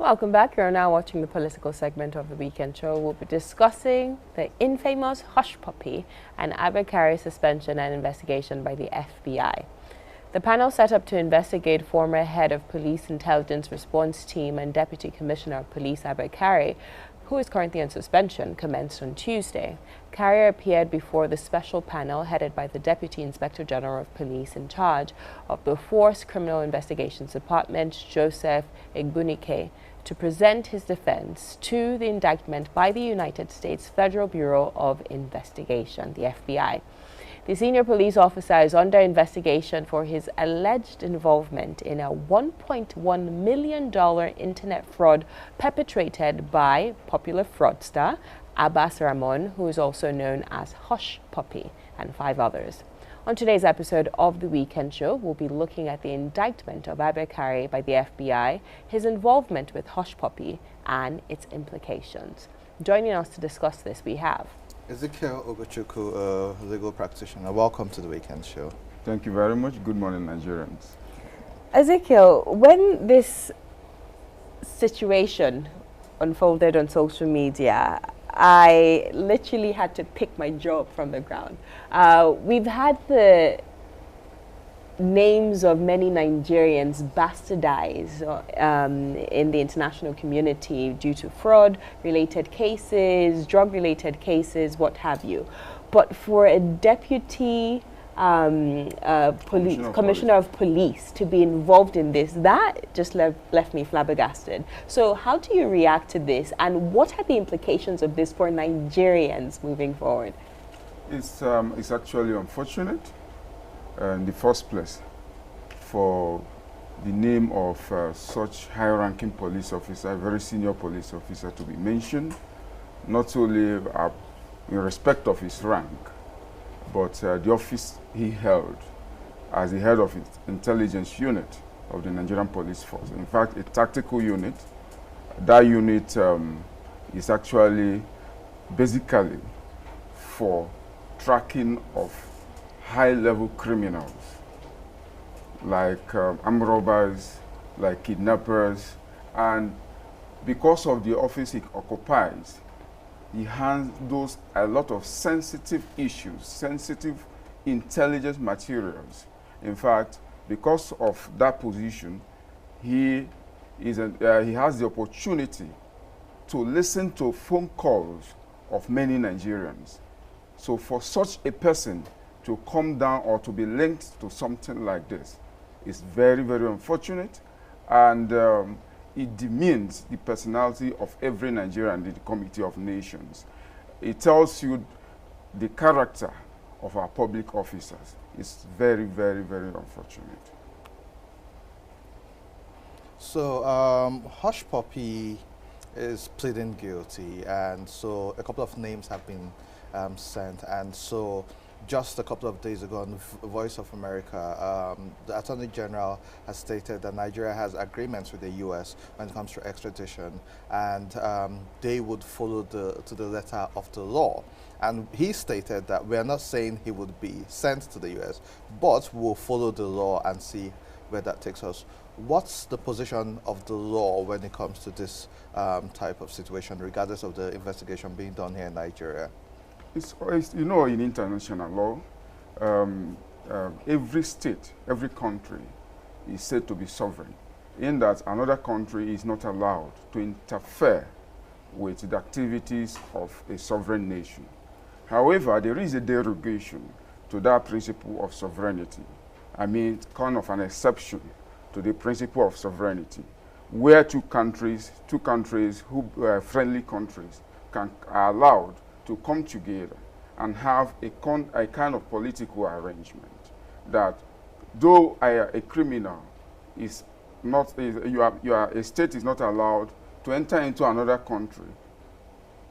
Welcome back. You're now watching the political segment of the weekend show. We'll be discussing the infamous hush puppy and Abba suspension and investigation by the FBI. The panel set up to investigate former head of Police Intelligence Response Team and Deputy Commissioner of Police Abba, who is currently on suspension, commenced on Tuesday. Carrier appeared before the special panel headed by the Deputy Inspector General of Police in charge of the Force Criminal Investigations Department, Joseph Igbunike, to present his defense to the indictment by the United States Federal Bureau of Investigation, the FBI. The senior police officer is under investigation for his alleged involvement in a $1.1 million internet fraud perpetrated by popular fraudster Abbas Ramon, who is also known as Hush Puppy, and 5 others. On today's episode of The Weekend Show, we'll be looking at the indictment of Abba by the FBI, his involvement with Hush Puppy, and its implications. Joining us to discuss this, we have Ezekiel Ogochukwu, a legal practitioner. Welcome to The Weekend Show. Thank you very much. Good morning, Nigerians. Ezekiel, when this situation unfolded on social media, I literally had to pick my jaw up from the ground. We've had the names of many Nigerians bastardized in the international community due to fraud-related cases, drug-related cases, what have you. But for a deputy commissioner of police to be involved in this, that just left me flabbergasted. So how do you react to this, and what are the implications of this for Nigerians moving forward? It's actually unfortunate in the first place for the name of such high-ranking police officer, a very senior police officer, to be mentioned, not only in respect of his rank, but the office he held as the head of its intelligence unit of the Nigerian police force. In fact, a tactical unit. That unit is actually basically for tracking of high-level criminals, like armed robbers, like kidnappers, and because of the office he occupies, he handles a lot of sensitive issues, sensitive intelligence materials. In fact, because of that position, he has the opportunity to listen to phone calls of many Nigerians. So for such a person to come down or to be linked to something like this is very, very unfortunate, and it demeans the personality of every Nigerian in the Committee of Nations. It tells you the character of our public officers. It's very, very, very unfortunate. So Hush Puppy is pleading guilty, and so a couple of names have been sent, and so just a couple of days ago on the Voice of America, the Attorney General has stated that Nigeria has agreements with the U.S. when it comes to extradition, and they would follow to the letter of the law. And he stated that we are not saying he would be sent to the U.S., but we'll follow the law and see where that takes us. What's the position of the law when it comes to this type of situation, regardless of the investigation being done here in Nigeria? It's, you know, in international law, every state, every country is said to be sovereign, in that another country is not allowed to interfere with the activities of a sovereign nation. However, there is a derogation to that principle of sovereignty. I mean, kind of an exception to the principle of sovereignty, where two countries who are friendly countries are allowed to come together and have a kind of political arrangement that though a criminal is not, a state is not allowed to enter into another country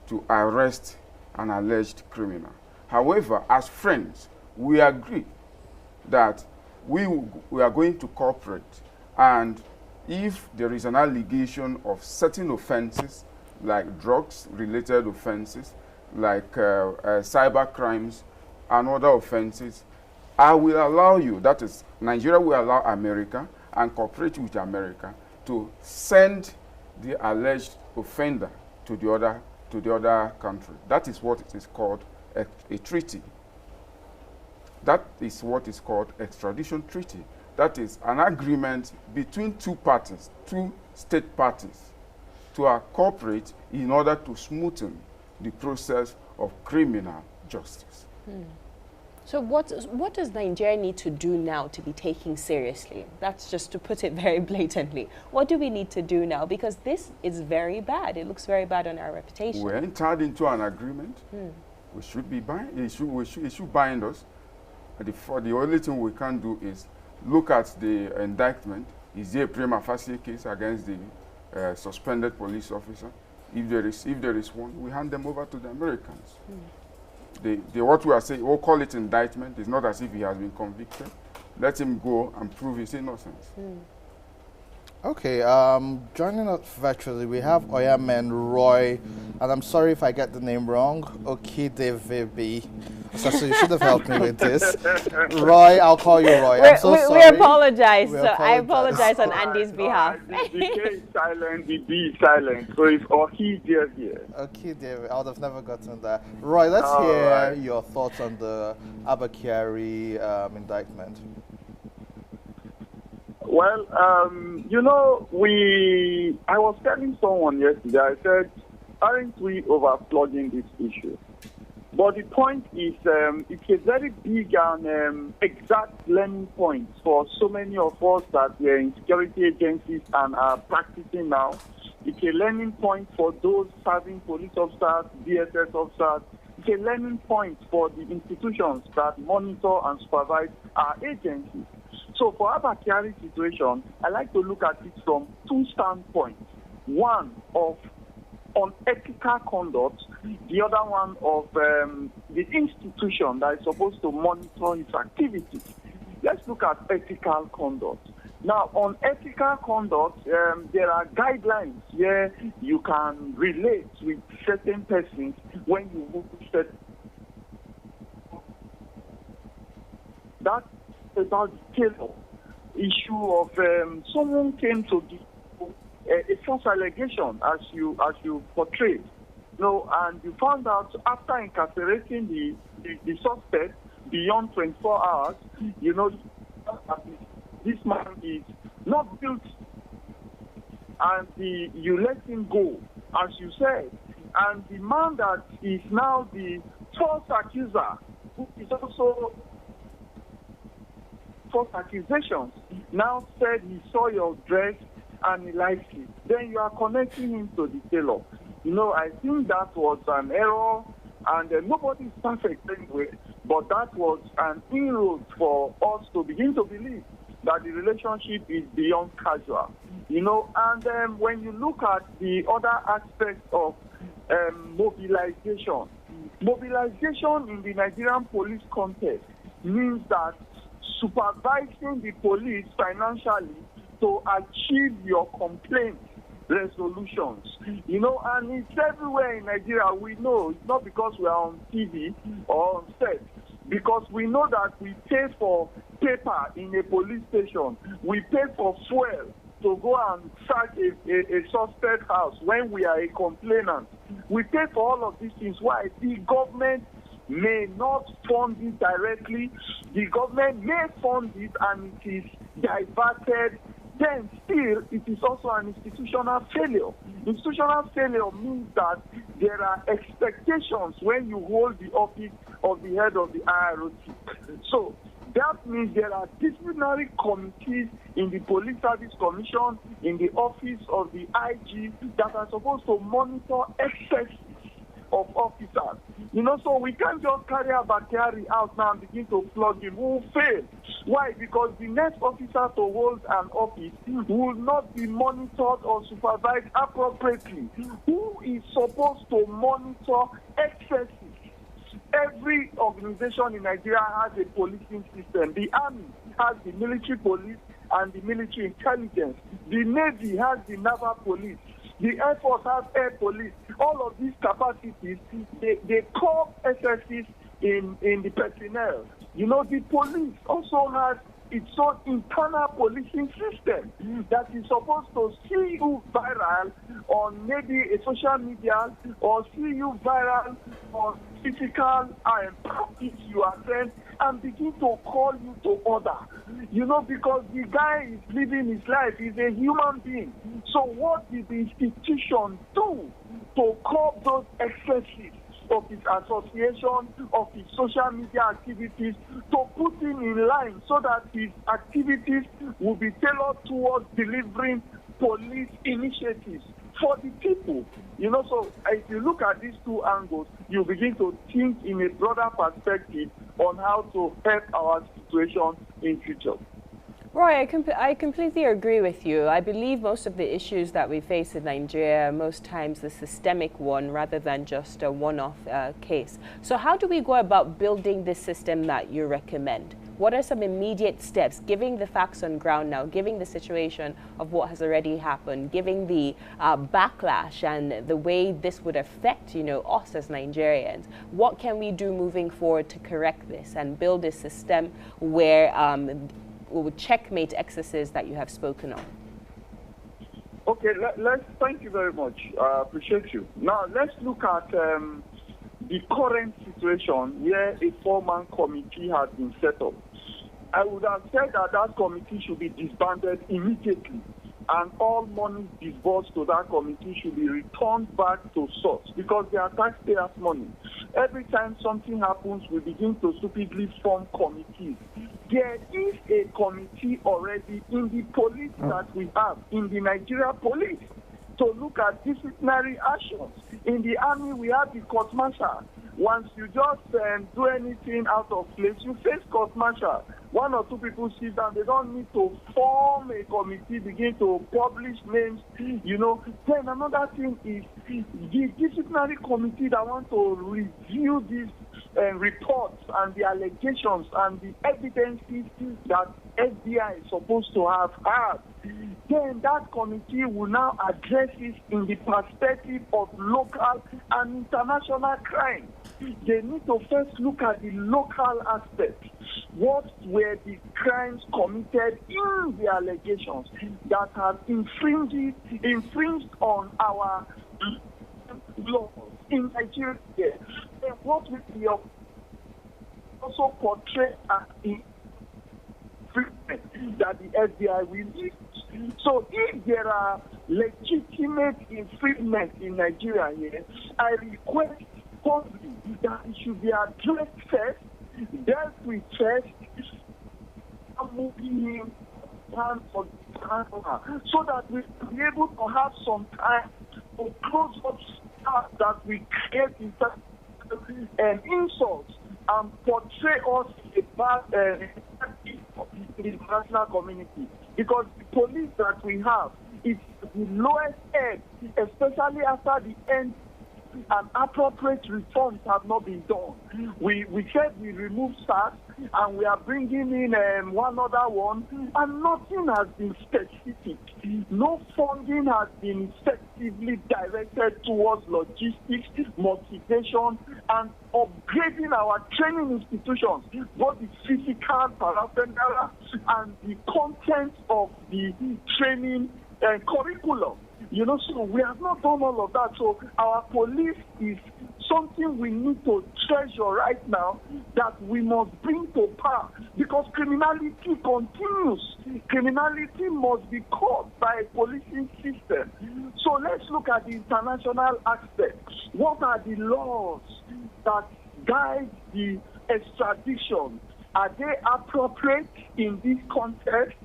to arrest an alleged criminal. However, as friends, we agree that we are going to cooperate, and if there is an allegation of certain offenses, like drugs-related offenses, like cyber crimes and other offenses, I will allow you, that is, Nigeria will allow America and cooperate with America to send the alleged offender to the other country. That is what is called a treaty. That is what is called extradition treaty. That is an agreement between two parties, two state parties, to cooperate in order to smoothen the process of criminal justice. So what does Nigeria need to do now to be taken seriously? That's just to put it very blatantly. What do we need to do now? Because this is very bad. It looks very bad on our reputation. We entered into an agreement. We should be bind. It should bind us. The only thing we can do is look at the indictment. Is there a prima facie case against the suspended police officer? If there is one, we hand them over to the Americans. What we are saying, we'll call it indictment. It's not as if he has been convicted. Let him go and prove his innocence. Okay, joining us virtually, we have Oyamen Roy, and I'm sorry if I get the name wrong, Okidevebi. So you should have helped me with this. Roy, I'll call you Roy. I'm so sorry. We apologize. I apologize on Andy's behalf. The K is silent, the D is silent, so it's Okidevebi. Okidevebi, I would have never gotten that. Roy, let's hear your thoughts on the Abba Kyari indictment. Well, you know, I was telling someone yesterday, I said, aren't we overflogging this issue? But the point is, it's a very big and exact learning point for so many of us that were in security agencies and are practicing now. It's a learning point for those serving police officers, DSS officers. It's a learning point for the institutions that monitor and supervise our agencies. So for Abba Kyari's situation, I like to look at it from two standpoints. One of unethical conduct, the other one of the institution that is supposed to monitor his activities. Let's look at ethical conduct. Now, on ethical conduct, there are guidelines where you can relate with certain persons when you move certain. That's about the Taylor issue of someone came to give a false allegation as you portrayed. No, and you found out after incarcerating the suspect beyond 24 hours, you know, this man is not guilty. And you let him go, as you said. And the man that is now the false accuser, who is also false accusations, now said he saw your dress and he likes it. Then you are connecting him to the tailor. You know, I think that was an error, and nobody is perfect anyway, but that was an inroad for us to begin to believe that the relationship is beyond casual. You know, and when you look at the other aspects of mobilization in the Nigerian police context means that supervising the police financially to achieve your complaint resolutions. You know, and it's everywhere in Nigeria. We know it's not because we are on TV or on set, because we know that we pay for paper in a police station, we pay for fuel to go and search a suspect house when we are a complainant. We pay for all of these things. Why? The government may not fund it directly. The government may fund it and it is diverted. Then still, it is also an institutional failure. Institutional failure means that there are expectations when you hold the office of the head of the IROT. So that means there are disciplinary committees in the Police Service Commission, in the office of the IG, that are supposed to monitor excesses of officers. You know, so we can't just carry Abba Kyari out now and begin to flog him. We will fail. Why? Because the next officer to hold an office will not be monitored or supervised appropriately. Who is supposed to monitor excesses? Every organization in Nigeria has a policing system. The army has the military police and the military intelligence. The Navy has the naval police. The Air Force has air police. All of these capacities, they call excesses in the personnel. You know, the police also has its own internal policing system that is supposed to see you viral on maybe a social media or see you viral on physical practice you attend and begin to call you to order. You know, because the guy is living his life, he's a human being. So what did the institution do to curb those excesses of his association, of his social media activities, to put him in line so that his activities will be tailored towards delivering police initiatives for the people? You know, so if you look at these two angles, you begin to think in a broader perspective on how to help our situation in future. Roy, I completely agree with you. I believe most of the issues that we face in Nigeria are most times the systemic one rather than just a one-off case. So how do we go about building this system that you recommend? What are some immediate steps, giving the facts on ground now, giving the situation of what has already happened, giving the backlash and the way this would affect, you know, us as Nigerians? What can we do moving forward to correct this and build a system where we would checkmate excesses that you have spoken of? Okay, thank you very much. I appreciate you. Now, let's look at the current situation where a four-man committee has been set up. I would have said that that committee should be disbanded immediately, and all money disbursed to that committee should be returned back to source, because they are taxpayers' money. Every time something happens, we begin to stupidly form committees. There is a committee already in the police that we have, in the Nigeria police, to look at disciplinary actions. In the army, we have the court martial. Once you just do anything out of place, you face court martial. One or two people sit down, they don't need to form a committee, begin to publish names, you know. Then another thing is the disciplinary committee that want to review these reports and the allegations and the evidences that FBI is supposed to have had. Then that committee will now address it in the perspective of local and international crime. They need to first look at the local aspect. What were the crimes committed in the allegations that have infringed on our laws in Nigeria? And what will be also portrayed as that the FBI will use. So if there are legitimate infringements in Nigeria here, I request publicly that it should be addressed first, dealt with first, and moving him hand for hand, so that we will be able to have some time to close up stuff that we create in and insults and portray us about in the international community. Because the police that we have is the lowest end, especially after the end and appropriate reforms have not been done. We said we removed SARS and we are bringing in one other one, and nothing has been specific. No funding has been effectively directed towards logistics, motivation, and upgrading our training institutions, both the physical, paraphernalia, and the content of the training curriculum. You know, so we have not done all of that. So our police is something we need to treasure right now, that we must bring to power, because criminality continues. Criminality must be caught by a policing system. So let's look at the international aspect. What are the laws that guide the extradition? Are they appropriate in this context?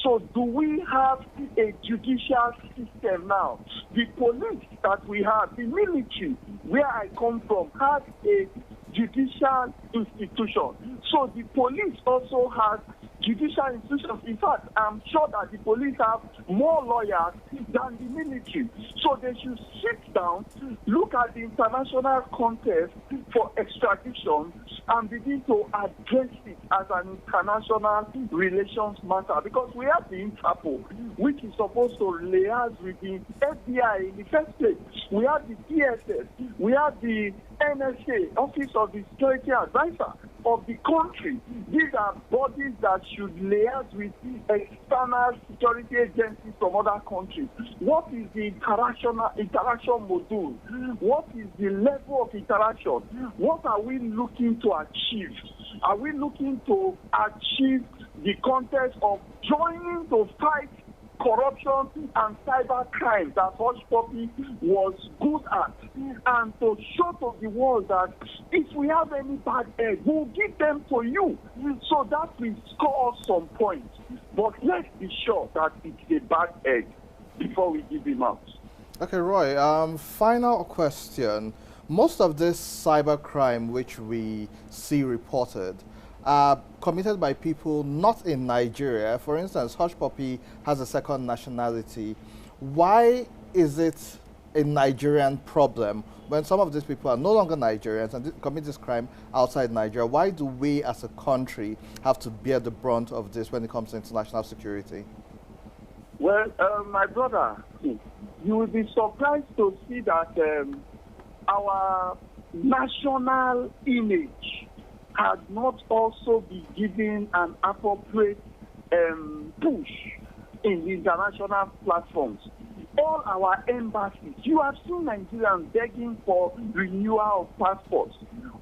So do we have a judicial system now? The police that we have, the military, where I come from, has a judicial institution. So the police also has judicial institutions. In fact, I'm sure that the police have more lawyers than the military. So they should sit down, look at the international context for extradition, and begin to address it as an international relations matter. Because we have the Interpol, which is supposed to liaise with the FBI in the first place. We have the TSS, we have the NSA, Office of the Security Advisor, of the country. These are bodies that should liaise with external security agencies from other countries. What is the interaction module? What is the level of interaction? What are we looking to achieve? Are we looking to achieve the context of joining to fight corruption and cyber crime that Hush Puppy was good at, and to show to the world that if we have any bad egg, we'll give them to you, so that we score some points. But let's be sure that it's a bad egg before we give him out. Okay, Roy, final question. Most of this cyber crime which we see reported are committed by people not in Nigeria. For instance, Hush Puppy has a second nationality. Why is it a Nigerian problem when some of these people are no longer Nigerians and commit this crime outside Nigeria? Why do we as a country have to bear the brunt of this when it comes to international security? Well, my brother, you will be surprised to see that our national image has not also been given an appropriate push in the international platforms. All our embassies, you have seen Nigerians begging for renewal of passports.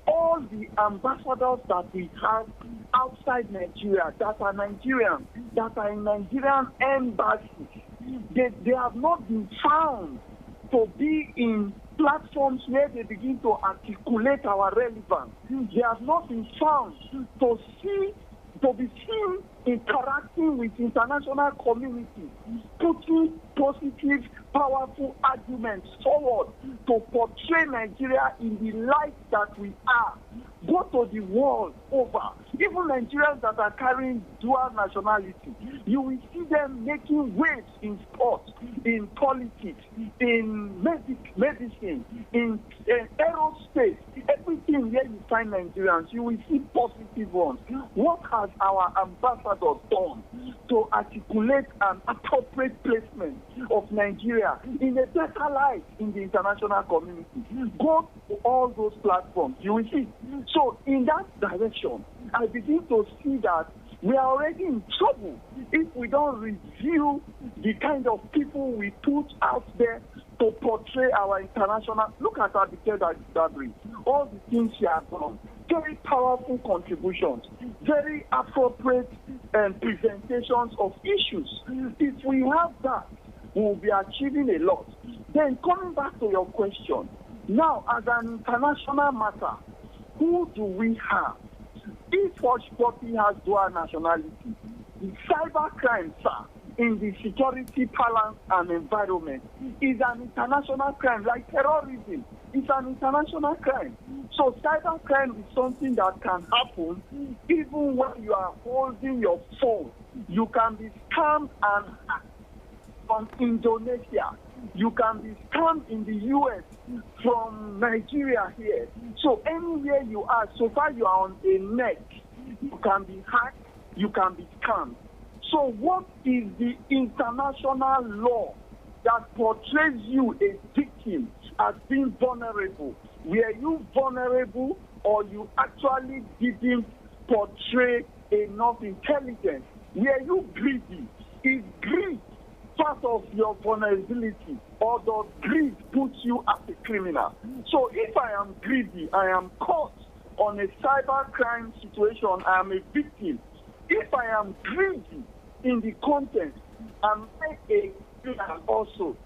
All the ambassadors that we have outside Nigeria that are Nigerians, that are in Nigerian embassies, they have not been found to be in platforms where they begin to articulate our relevance. They have not been found to be seen interacting with international community, putting positive, powerful arguments forward to portray Nigeria in the light that we are. Go to the world over. Even Nigerians that are carrying dual nationality, you will see them making waves in sports, in politics, in medicine, in aerospace, everything where you find Nigerians, you will see positive ones. What has our ambassador done to articulate an appropriate placement of Nigeria in a better light in the international community? Go to all those platforms, you will see. So in that direction, I begin to see that we are already in trouble if we don't review the kind of people we put out there to portray our international. Look at Abigail Dabiri, all the things she has done. Very powerful contributions, very appropriate presentations of issues. If we have that, we will be achieving a lot. Then coming back to your question, now as an international matter, who do we have? If Hush Puppy has dual nationality, the cyber crime, sir, in the security balance and environment is an international crime, like terrorism. It's an international crime. So cyber crime is something that can happen even when you are holding your phone. You can be scammed and hacked from Indonesia. You can be scammed in the US from Nigeria here. So anywhere you are, so far you are on a net, you can be hacked, you can be scammed. So what is the international law that portrays you a victim as being vulnerable? Were you vulnerable, or you actually didn't portray enough intelligence? Were you greedy? Is greed part of your vulnerability, or does greed put you as a criminal? So if I am greedy, I am caught on a cyber crime situation, I am a victim. If I am greedy in the content, I'm a criminal also.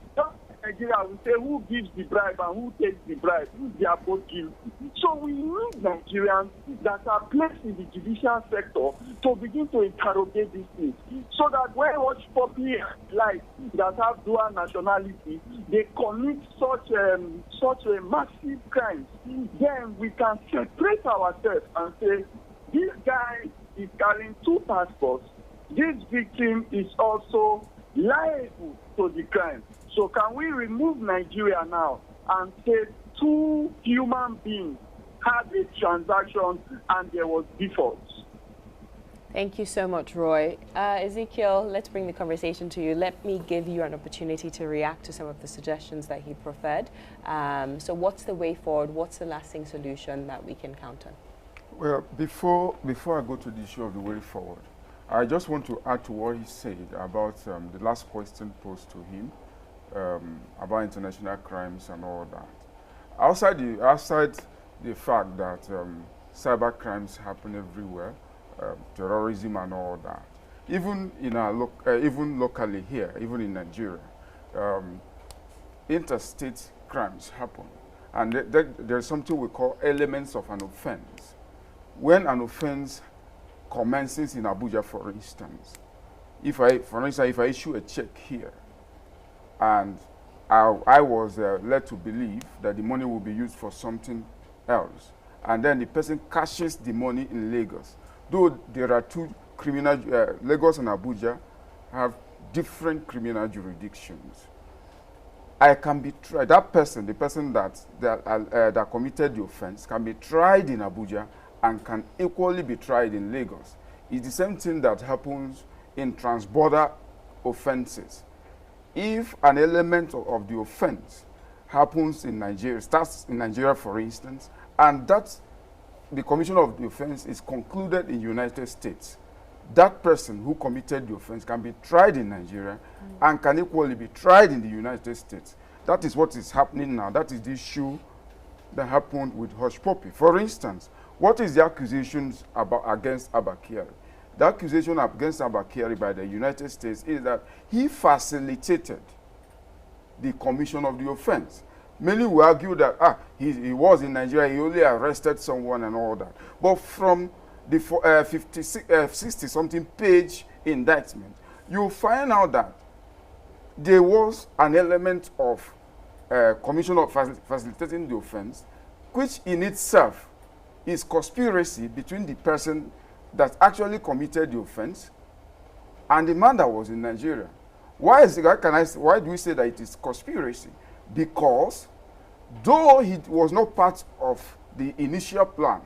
Nigeria will say who gives the bribe and who takes the bribe, they are both guilty. So we need Nigerians that are placed in the judicial sector to begin to interrogate these things, so that when Hush Puppy like that have dual nationality, they commit such a massive crimes, then we can separate ourselves and say this guy is carrying two passports, this victim is also liable to the crime. So can we remove Nigeria now and say two human beings had a transaction and there was default? Thank you so much, Roy. Ezekiel, let's bring the conversation to you. Let me give you an opportunity to react to some of the suggestions that he preferred. So what's the way forward? What's the lasting solution that we can count on? Well, before I go to the issue of the way forward, I just want to add to what he said about the last question posed to him about international crimes and all that. Outside the fact that cyber crimes happen everywhere, terrorism and all that, even in our even locally here, even in Nigeria, interstate crimes happen, and there's something we call elements of an offense. When an offense commences in Abuja, for instance, if I issue a check here, and I was led to believe that the money will be used for something else, and then the person cashes the money in Lagos, though there are two criminal, Lagos and Abuja have different criminal jurisdictions. I can be tried. That person, the person that committed the offense, can be tried in Abuja and can equally be tried in Lagos. It's the same thing that happens in transborder offenses. If an element of the offense happens in Nigeria, starts in Nigeria, for instance, and the commission of the offense is concluded in the United States, that person who committed the offense can be tried in Nigeria and can equally be tried in the United States. That is what is happening now. That is the issue that happened with Hush Puppy. For instance, what is the accusations against Abba Kyari? The accusation against Abba Kyari by the United States is that he facilitated the commission of the offense. Many will argue that he was in Nigeria, he only arrested someone and all that. But from the 60-something page indictment, you find out that there was an element of commission of facilitating the offense, which in itself is conspiracy between the person that actually committed the offense and the man that was in Nigeria. Why do we say that it is conspiracy? Because though he was not part of the initial plan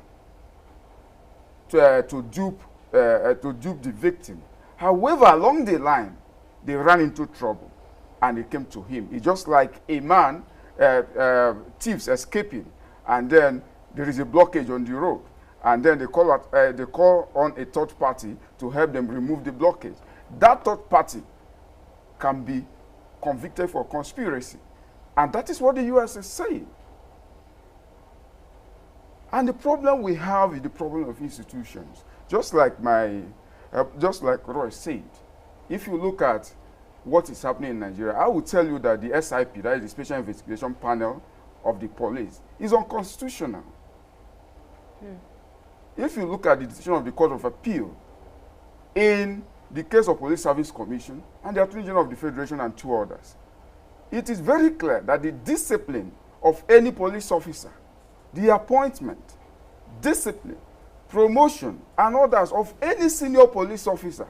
to dupe the victim, however, along the line, they ran into trouble and it came to him. It's just like a man, thieves escaping, and then there is a blockage on the road, and then they call on a third party to help them remove the blockage. That third party can be convicted for conspiracy, and that is what the U.S. is saying. And the problem we have is the problem of institutions. Just like Roy said, if you look at what is happening in Nigeria, I will tell you that the SIP, that is the Special Investigation Panel of the police, is unconstitutional. If you look at the decision of the Court of Appeal in the case of Police Service Commission and the Attorney General of the Federation and two others, it is very clear that the discipline of any police officer, the appointment, discipline, promotion, and others of any senior police officer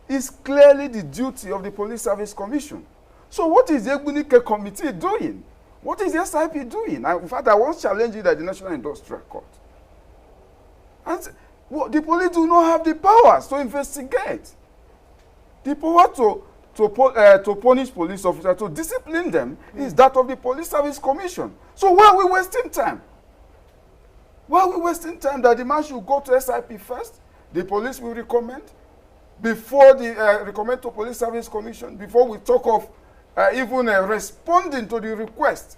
is clearly the duty of the Police Service Commission. So what is the Egbunike Committee doing? What is the SIP doing? In fact, I once challenged it at the National Industrial Court. And the police do not have the powers to investigate. The power to punish police officers, to discipline them, is that of the Police Service Commission. So why are we wasting time? Why are we wasting time that the man should go to SIP first? The police will recommend before the recommend to Police Service Commission, before we talk of even responding to the request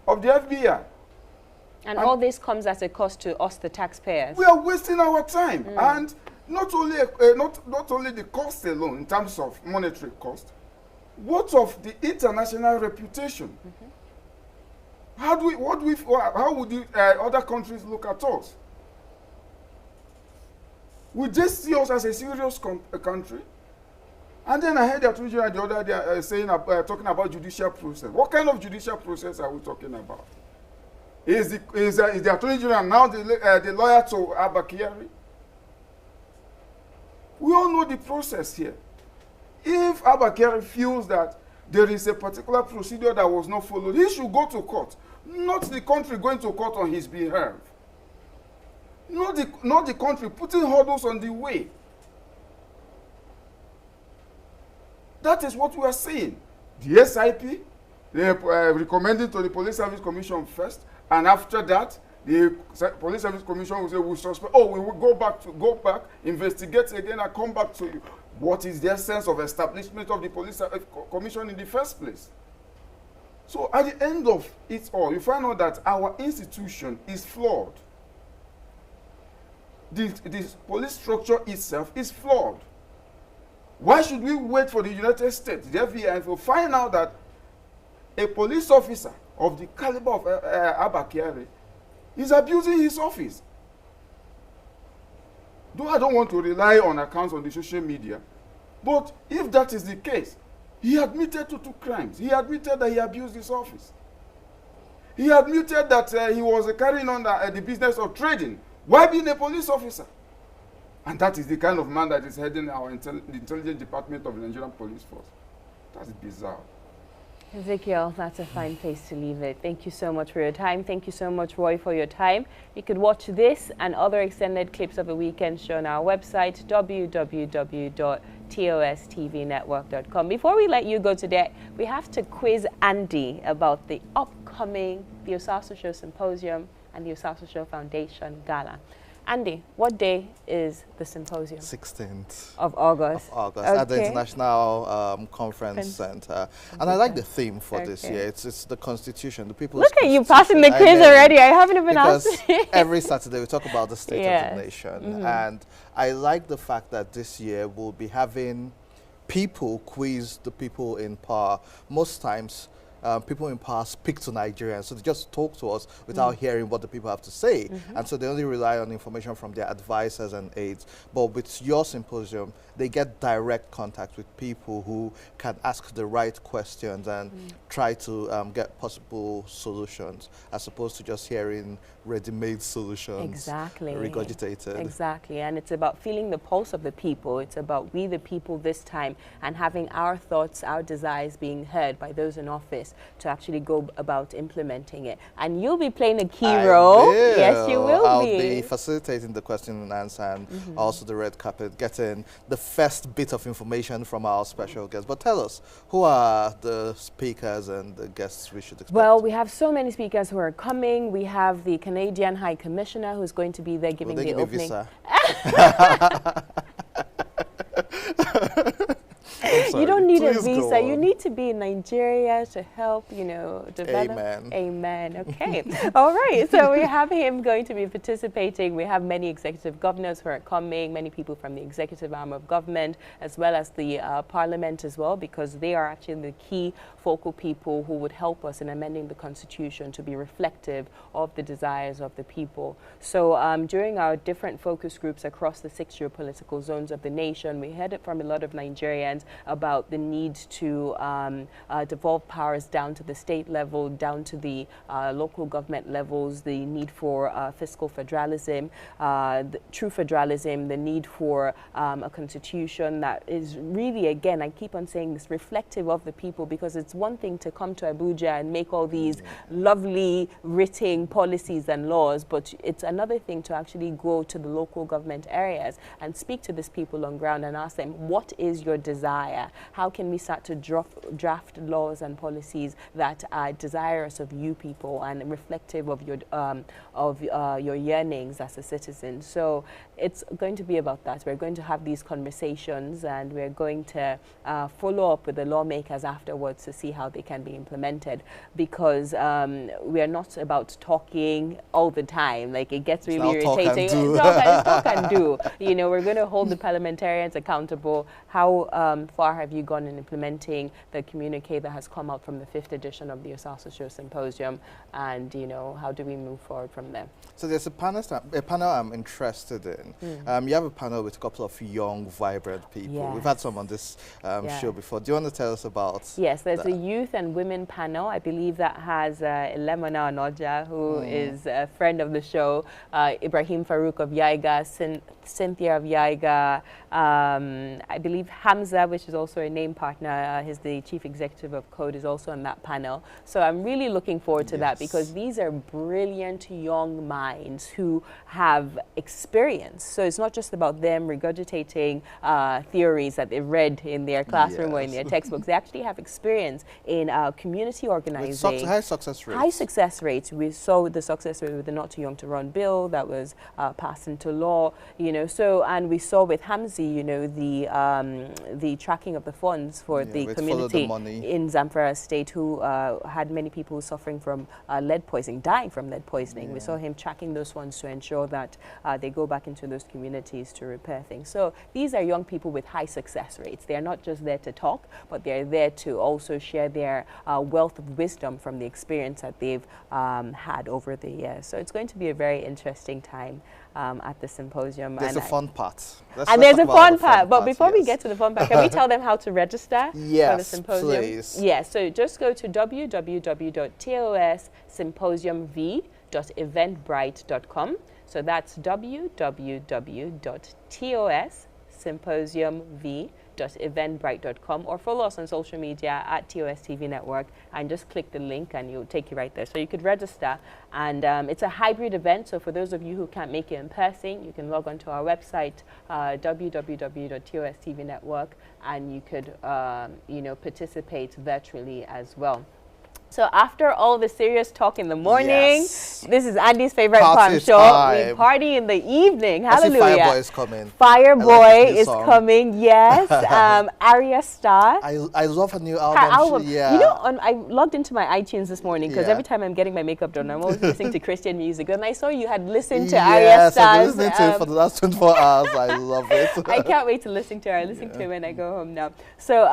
of the FBI. And all this comes at a cost to us, the taxpayers. We are wasting our time. And not only the cost alone in terms of monetary cost, what of the international reputation? How would the other countries look at us? Would they see us as a serious country? And then I heard the Attorney General the other day saying, talking about judicial process. What kind of judicial process are we talking about? Is the Attorney General now the lawyer to Abba Kyari? We all know the process here. If Abba Kyari feels that there is a particular procedure that was not followed, he should go to court, not the country going to court on his behalf. Not the country putting hurdles on the way. That is what we are saying. The SIP, they recommended to the Police Service Commission first, and after that, The Police Service Commission will say, we suspect, oh, we will go back, investigate again and come back to you. What is the essence of establishment of the Police Commission in the first place? So at the end of it all, you find out that our institution is flawed. The police structure itself is flawed. Why should we wait for the United States, the FBI, to find out that a police officer of the caliber of Abba Kyari is abusing his office? Though I don't want to rely on accounts on the social media, but if that is the case, he admitted to 2 crimes. He admitted that he abused his office. He admitted that he was carrying on the business of trading while being a police officer. And that is the kind of man that is heading our the intelligence department of the Nigerian police force. That's bizarre. Ezekiel, that's a fine place to leave it. Thank you so much for your time. Thank you so much, Roy, for your time. You could watch this and other extended clips of the weekend show on our website, www.tostvnetwork.com. Before we let you go today, we have to quiz Andy about the upcoming The Osasa Show Symposium and the Osasa Show Foundation Gala. Andy, what day is the symposium? 16th of August. At the International Conference Center. And I like the theme for this year. It's the Constitution, the people's Look at you passing the quiz already. I haven't even asked. Every Saturday we talk about the state of the nation. And I like the fact that this year we'll be having people quiz the people in power. Most times, people in power speak to Nigerians, so they just talk to us without hearing what the people have to say. And so they only rely on information from their advisors and aides. But with your symposium, they get direct contact with people who can ask the right questions and try to get possible solutions, as opposed to just hearing ready-made solutions regurgitated. Exactly, and it's about feeling the pulse of the people. It's about we the people this time, and having our thoughts, our desires being heard by those in office to actually go about implementing it. And you'll be playing a key role. Yes, you will I'll be facilitating the question and answer, and also the red carpet, getting the first bit of information from our special guests. But tell us, who are the speakers and the guests we should expect? Well, we have so many speakers who are coming. We have the Canadian High Commissioner who's going to be there giving the opening. Visa? You don't need a visa. You need to be in Nigeria to help, you know, develop. Amen. Amen. Okay. All right. So we have him going to be participating. We have many executive governors who are coming, many people from the executive arm of government, as well as the parliament as well, because they are actually the key focal people who would help us in amending the constitution to be reflective of the desires of the people. So during our different focus groups across the 6 geopolitical zones of the nation, we heard it from a lot of Nigerians about the need to devolve powers down to the state level, down to the local government levels, the need for fiscal federalism, true federalism, the need for a constitution that is really, again, I keep on saying this, reflective of the people, because it's one thing to come to Abuja and make all these lovely written policies and laws, but it's another thing to actually go to the local government areas and speak to these people on ground and ask them, what is your desire? How can we start to draft laws and policies that are desirous of you people and reflective of your yearnings as a citizen? So it's going to be about that. We're going to have these conversations, and we're going to follow up with the lawmakers afterwards to see how they can be implemented, because we are not about talking all the time. Like, it gets really irritating. Talk and do. You know, we're going to hold the parliamentarians accountable. How far have you gone in implementing the communique that has come out from the 5th edition of the Osasa Show Symposium, and, you know, how do we move forward from there? So there's a panel I'm interested in. You have a panel with a couple of young, vibrant people. Yes. We've had some on this show before. Do you want to tell us about Yes, there's a youth and women panel. I believe that has Ilemona Onoja, who is a friend of the show, Ibrahim Farouk of Yaiga, Cynthia of Yaiga, I believe Hamza, which is also also a name partner. He's the chief executive of Code, is also on that panel. So I'm really looking forward to that, because these are brilliant young minds who have experience. So it's not just about them regurgitating theories that they've read in their classroom or in their textbooks. They actually have experience in community organizing. With high success rates. High success rates. We saw the success rate with the Not Too Young to Run bill that was passed into law, you know. So, and we saw with Hamzi, you know, the tracking of the funds for the community in Zamfara State who had many people suffering from lead poisoning, dying from lead poisoning. We saw him tracking those funds to ensure that they go back into those communities to repair things. So these are young people with high success rates. They are not just there to talk, but they're there to also share their wealth of wisdom from the experience that they've had over the years. So it's going to be a very interesting time at the symposium. There's a fun part. There's a fun part. But before we get to the fun part, can we tell them how to register for the symposium? Please. Yes, so just go to www.tossymposiumv.eventbrite.com. So that's www.tossymposiumv.eventbrite.com, or follow us on social media at TOS TV Network and just click the link and it'll take you right there. So you could register, and it's a hybrid event. So for those of you who can't make it in person, you can log on to our website, www.TOS TV Network, and you could you know, participate virtually as well. So after all the serious talk in the morning, this is Andy's favorite part, I'm sure. We party in the evening. Hallelujah. Fireboy is coming. Fireboy is coming, yes. Arya Star. I love her new album. You know, I logged into my iTunes this morning because every time I'm getting my makeup done, I'm always listening to Christian music. And I saw you had listened to Arya Star. Yes, I've been listening to it for the last 24 hours. I love it. I can't wait to listen to her. I listen to it when I go home now. So,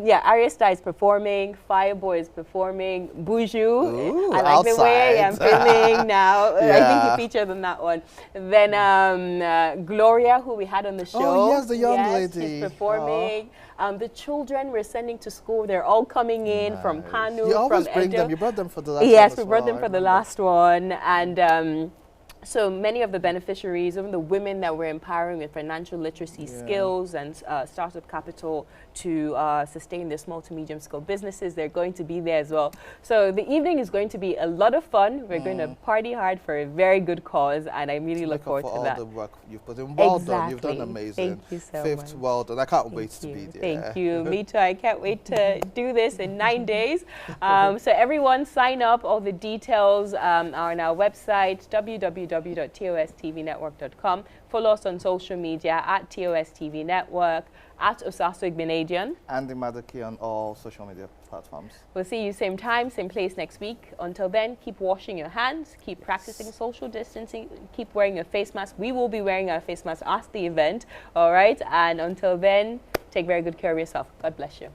yeah, Arya Star is performing. Fireboy is performing. Buju, I like the way I'm feeling now. I think he featured on that one. Then Gloria, who we had on the show. Oh, yes, the young lady. She's performing. The children we're sending to school, they're all coming in from Kanu, you always from bring Edo. them. You brought them for the last one. Yes, we brought them for the last one. And so many of the beneficiaries, even the women that we're empowering with financial literacy skills and startup capital to sustain their small to medium scale businesses, they're going to be there as well. So the evening is going to be a lot of fun. We're going to party hard for a very good cause, and I really look forward to that. All the work you've put in. Well done. You've done amazing. Thank you so much. Well done. I can't wait to be there. Thank you. Me too. I can't wait to do this in 9 days. So everyone sign up. All the details are on our website, www.tostvnetwork.com. Follow us on social media at TOS TV Network, at Osaso Igbenadian. Andy Madaki on all social media platforms. We'll see you same time, same place next week. Until then, keep washing your hands, keep practicing social distancing, keep wearing your face mask. We will be wearing our face mask at the event, all right? And until then, take very good care of yourself. God bless you.